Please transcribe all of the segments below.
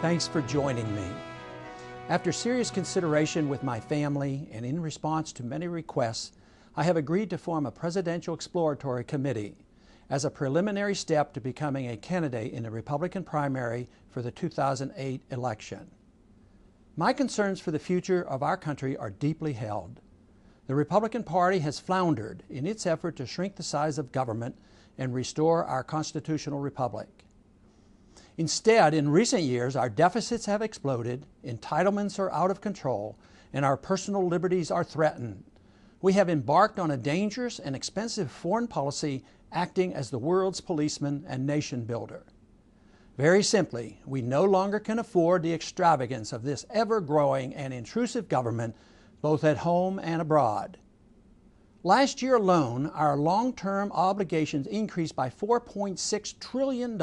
Thanks for joining me. After serious consideration with my family and in response to many requests, I have agreed to form a presidential exploratory committee as a preliminary step to becoming a candidate in the Republican primary for the 2008 election. My concerns for the future of our country are deeply held. The Republican Party has floundered in its effort to shrink the size of government and restore our constitutional republic. Instead, in recent years, our deficits have exploded, entitlements are out of control, and our personal liberties are threatened. We have embarked on a dangerous and expensive foreign policy acting as the world's policeman and nation builder. Very simply, we no longer can afford the extravagance of this ever-growing and intrusive government, both at home and abroad. Last year alone, our long-term obligations increased by $4.6 trillion.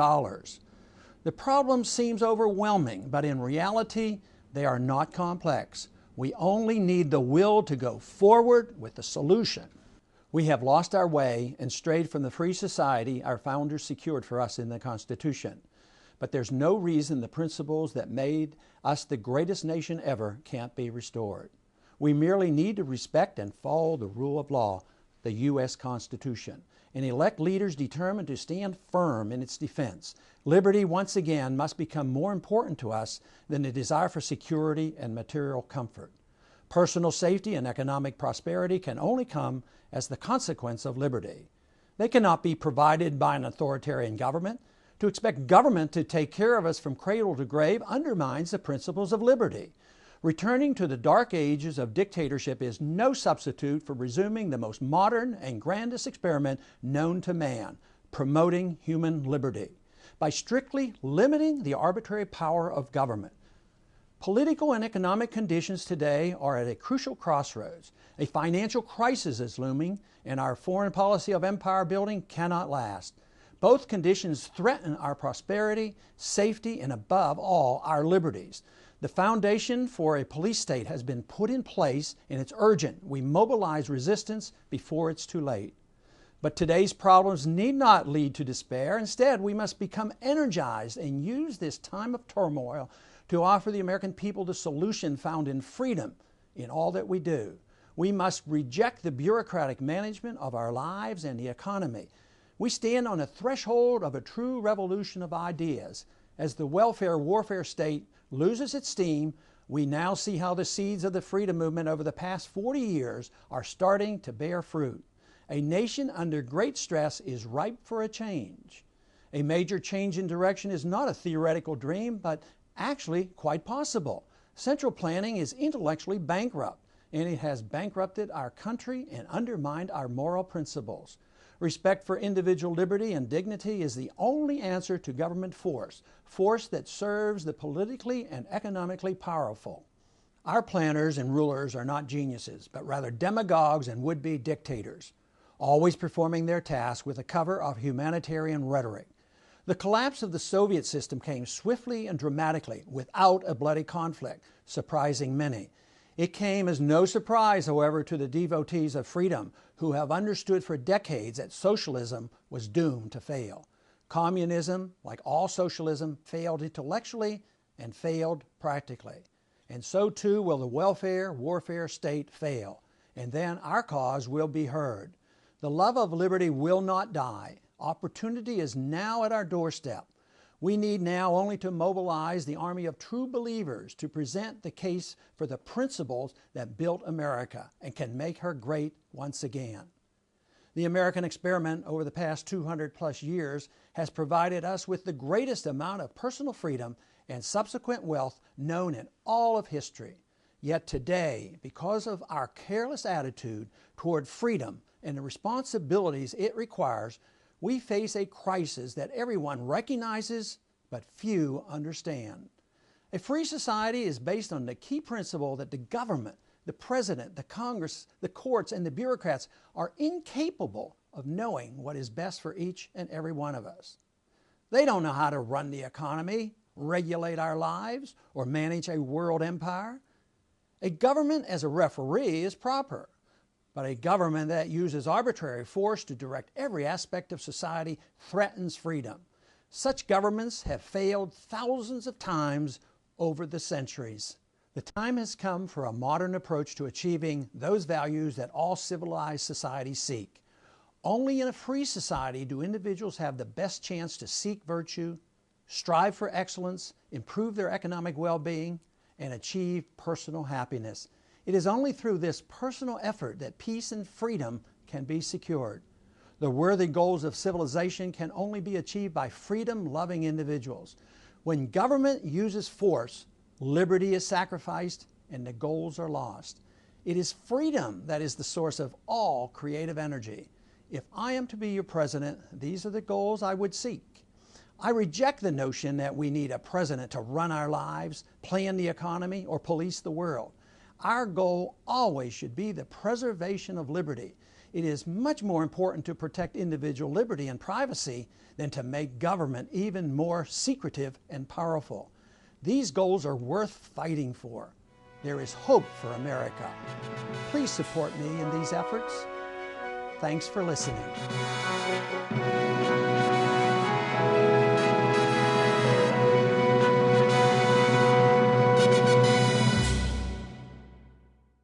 The problem seems overwhelming, but in reality, they are not complex. We only need the will to go forward with the solution. We have lost our way and strayed from the free society our founders secured for us in the Constitution. But there's no reason the principles that made us the greatest nation ever can't be restored. We merely need to respect and follow the rule of law, the U.S. Constitution, and elect leaders determined to stand firm in its defense. Liberty, once again, must become more important to us than the desire for security and material comfort. Personal safety and economic prosperity can only come as the consequence of liberty. They cannot be provided by an authoritarian government. To expect government to take care of us from cradle to grave undermines the principles of liberty. Returning to the dark ages of dictatorship is no substitute for resuming the most modern and grandest experiment known to man, promoting human liberty, by strictly limiting the arbitrary power of government. Political and economic conditions today are at a crucial crossroads. A financial crisis is looming, and our foreign policy of empire building cannot last. Both conditions threaten our prosperity, safety, and above all, our liberties. The foundation for a police state has been put in place, and it's urgent we mobilize resistance before it's too late. But today's problems need not lead to despair. Instead, we must become energized and use this time of turmoil to offer the American people the solution found in freedom in all that we do. We must reject the bureaucratic management of our lives and the economy. We stand on the threshold of a true revolution of ideas. As the welfare warfare state loses its steam, we now see how the seeds of the freedom movement over the past 40 years are starting to bear fruit. A nation under great stress is ripe for a change. A major change in direction is not a theoretical dream, but actually quite possible. Central planning is intellectually bankrupt, and it has bankrupted our country and undermined our moral principles. Respect for individual liberty and dignity is the only answer to government force that serves the politically and economically powerful. Our planners and rulers are not geniuses, but rather demagogues and would-be dictators, always performing their task with a cover of humanitarian rhetoric. The collapse of the Soviet system came swiftly and dramatically without a bloody conflict, surprising many. It came as no surprise, however, to the devotees of freedom who have understood for decades that socialism was doomed to fail. Communism, like all socialism, failed intellectually and failed practically. And so too will the welfare warfare state fail, and then our cause will be heard. The love of liberty will not die. Opportunity is now at our doorstep. We need now only to mobilize the army of true believers to present the case for the principles that built America and can make her great once again. The American experiment over the past 200+ years has provided us with the greatest amount of personal freedom and subsequent wealth known in all of history. Yet today, because of our careless attitude toward freedom and the responsibilities it requires, we face a crisis that everyone recognizes, but few understand. A free society is based on the key principle that the government, the president, the Congress, the courts, and the bureaucrats are incapable of knowing what is best for each and every one of us. They don't know how to run the economy, regulate our lives, or manage a world empire. A government as a referee is proper. But a government that uses arbitrary force to direct every aspect of society threatens freedom. Such governments have failed thousands of times over the centuries. The time has come for a modern approach to achieving those values that all civilized societies seek. Only in a free society do individuals have the best chance to seek virtue, strive for excellence, improve their economic well-being, and achieve personal happiness. It is only through this personal effort that peace and freedom can be secured. The worthy goals of civilization can only be achieved by freedom-loving individuals. When government uses force, liberty is sacrificed and the goals are lost. It is freedom that is the source of all creative energy. If I am to be your president, these are the goals I would seek. I reject the notion that we need a president to run our lives, plan the economy, or police the world. Our goal always should be the preservation of liberty. It is much more important to protect individual liberty and privacy than to make government even more secretive and powerful. These goals are worth fighting for. There is hope for America. Please support me in these efforts. Thanks for listening.